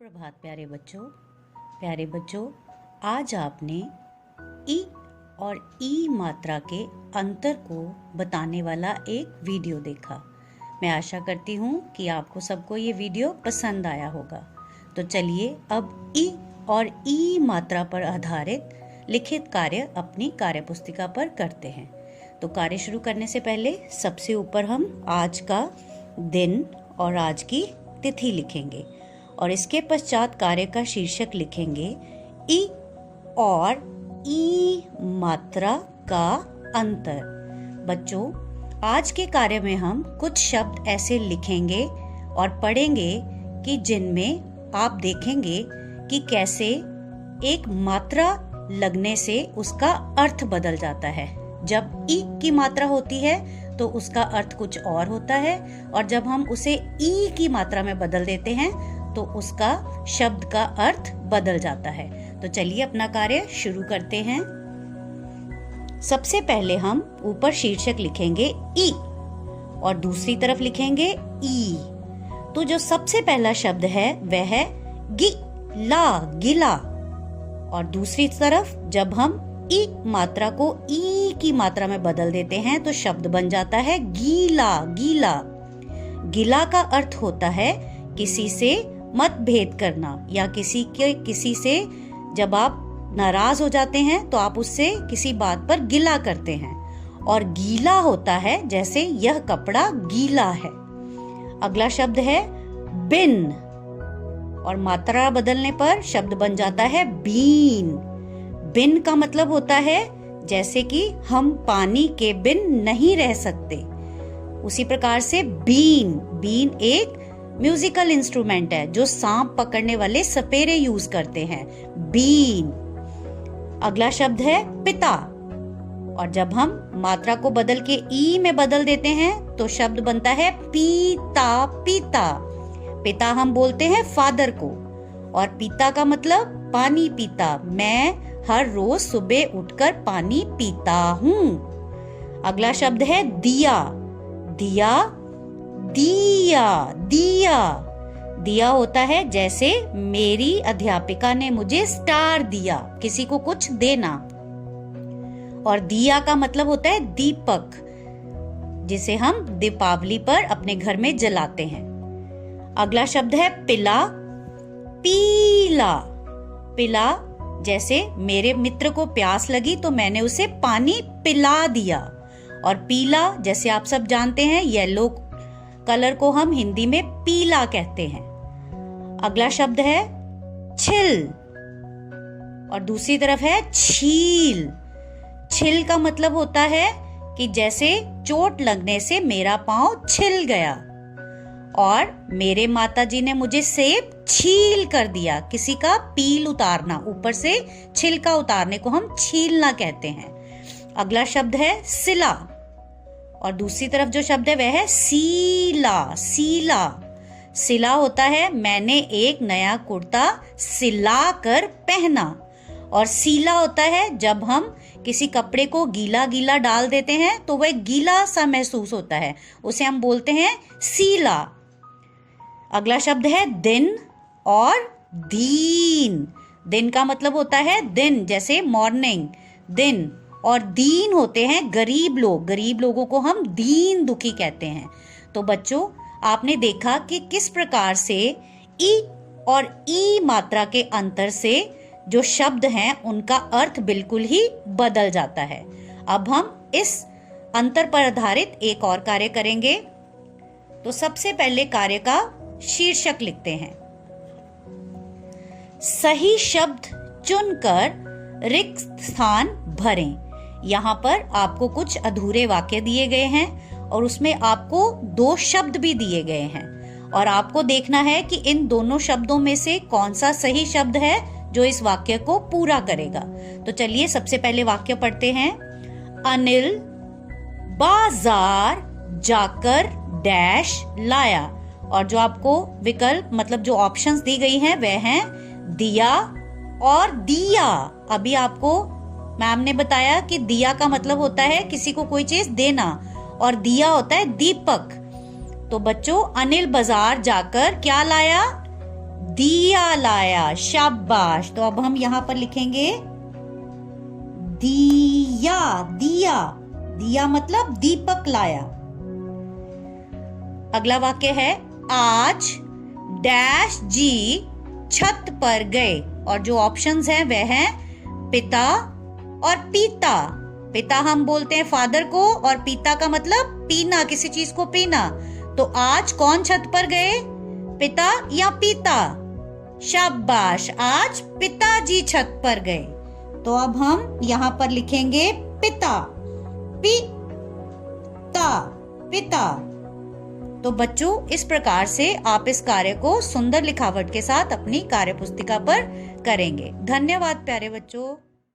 सुप्रभात प्यारे बच्चों, आज आपने ई और ई मात्रा के अंतर को बताने वाला एक वीडियो देखा। मैं आशा करती हूँ कि आपको सबको ये वीडियो पसंद आया होगा। तो चलिए अब ई और ई मात्रा पर आधारित लिखित कार्य अपनी कार्यपुस्तिका पर करते हैं। तो कार्य शुरू करने से पहले सबसे ऊपर हम आज का दिन और आज की तिथि लिखेंगे और इसके पश्चात कार्य का शीर्षक लिखेंगे ई और ई मात्रा का अंतर। बच्चों, आज के कार्य में हम कुछ शब्द ऐसे लिखेंगे और पढ़ेंगे कि जिनमें आप देखेंगे कि कैसे एक मात्रा लगने से उसका अर्थ बदल जाता है। जब ई की मात्रा होती है तो उसका अर्थ कुछ और होता है और जब हम उसे ई की मात्रा में बदल देते हैं तो उसका शब्द का अर्थ बदल जाता है। तो चलिए अपना कार्य शुरू करते हैं। सबसे पहले हम ऊपर शीर्षक लिखेंगे ई और दूसरी तरफ लिखेंगे ई। तो जो सबसे पहला शब्द है वह है गिला। और दूसरी तरफ जब हम ई मात्रा को ई की मात्रा में बदल देते हैं तो शब्द बन जाता है गीला। गिला का अर्थ होता है किसी से मतभेद करना या किसी से जब आप नाराज हो जाते हैं तो आप उससे किसी बात पर गिला करते हैं। और गीला होता है जैसे यह कपड़ा गीला है। अगला शब्द है बिन और मात्रा बदलने पर शब्द बन जाता है बीन। बिन का मतलब होता है जैसे कि हम पानी के बिन नहीं रह सकते। उसी प्रकार से बीन एक म्यूजिकल इंस्ट्रूमेंट है जो सांप पकड़ने वाले सपेरे यूज करते हैं, बीन। अगला शब्द है पिता और जब हम मात्रा को बदल के ई में बदल देते हैं तो शब्द बनता है पीता। पिता हम बोलते हैं फादर को और पीता का मतलब पानी पीता। मैं हर रोज सुबह उठकर पानी पीता हूँ। अगला शब्द है दिया होता है जैसे मेरी अध्यापिका ने मुझे स्टार दिया, किसी को कुछ देना। और दिया का मतलब होता है दीपक, जिसे हम दीपावली पर अपने घर में जलाते हैं। अगला शब्द है पिला जैसे मेरे मित्र को प्यास लगी तो मैंने उसे पानी पिला दिया। और पीला जैसे आप सब जानते हैं येलो कलर को हम हिंदी में पीला कहते हैं। अगला शब्द है छिल और दूसरी तरफ है छील का मतलब होता है कि जैसे चोट लगने से मेरा पांव छिल गया। और मेरे माताजी ने मुझे सेब छील कर दिया, किसी का पील उतारना, ऊपर से छिलका उतारने को हम छीलना कहते हैं। अगला शब्द है सिला और दूसरी तरफ जो शब्द है वह है सिला होता है मैंने एक नया कुर्ता सिला कर पहना। और सीला होता है जब हम किसी कपड़े को गीला डाल देते हैं तो वह गीला सा महसूस होता है, उसे हम बोलते हैं सीला। अगला शब्द है दिन और दिन का मतलब होता है दिन, जैसे मॉर्निंग दिन। और दीन होते हैं गरीब लोगों को हम दीन दुखी कहते हैं। तो बच्चों, आपने देखा कि किस प्रकार से ई और ई मात्रा के अंतर से जो शब्द हैं उनका अर्थ बिल्कुल ही बदल जाता है। अब हम इस अंतर पर आधारित एक और कार्य करेंगे। तो सबसे पहले कार्य का शीर्षक लिखते हैं। सही शब्द चुनकर रिक्त स्थान भरें। यहाँ पर आपको कुछ अधूरे वाक्य दिए गए हैं और उसमें आपको 2 शब्द भी दिए गए हैं और आपको देखना है कि इन दोनों शब्दों में से कौन सा सही शब्द है जो इस वाक्य को पूरा करेगा। तो चलिए सबसे पहले वाक्य पढ़ते हैं। अनिल बाजार जाकर डैश लाया। और जो आपको विकल्प मतलब जो ऑप्शंस दी गई हैं वह हैं दिया और दिया। अभी आपको मैम ने बताया कि दिया का मतलब होता है किसी को कोई चीज देना और दिया होता है दीपक। तो बच्चों, अनिल बाजार जाकर क्या लाया? दिया लाया, शाबाश। तो अब हम यहाँ पर लिखेंगे दिया, दिया, दिया मतलब दीपक लाया। अगला वाक्य है आज डैश जी छत पर गए, और जो ऑप्शंस हैं वह हैं पिता और पीता। पिता हम बोलते हैं फादर को, और पीता का मतलब पीना, किसी चीज को पीना। तो आज कौन छत पर गए, पिता या पीता? शाबाश, आज पिताजी छत पर गए। तो अब हम यहाँ पर लिखेंगे पिता, पिता, पिता। तो बच्चों, इस प्रकार से आप इस कार्य को सुंदर लिखावट के साथ अपनी कार्य पुस्तिका पर करेंगे। धन्यवाद प्यारे बच्चों।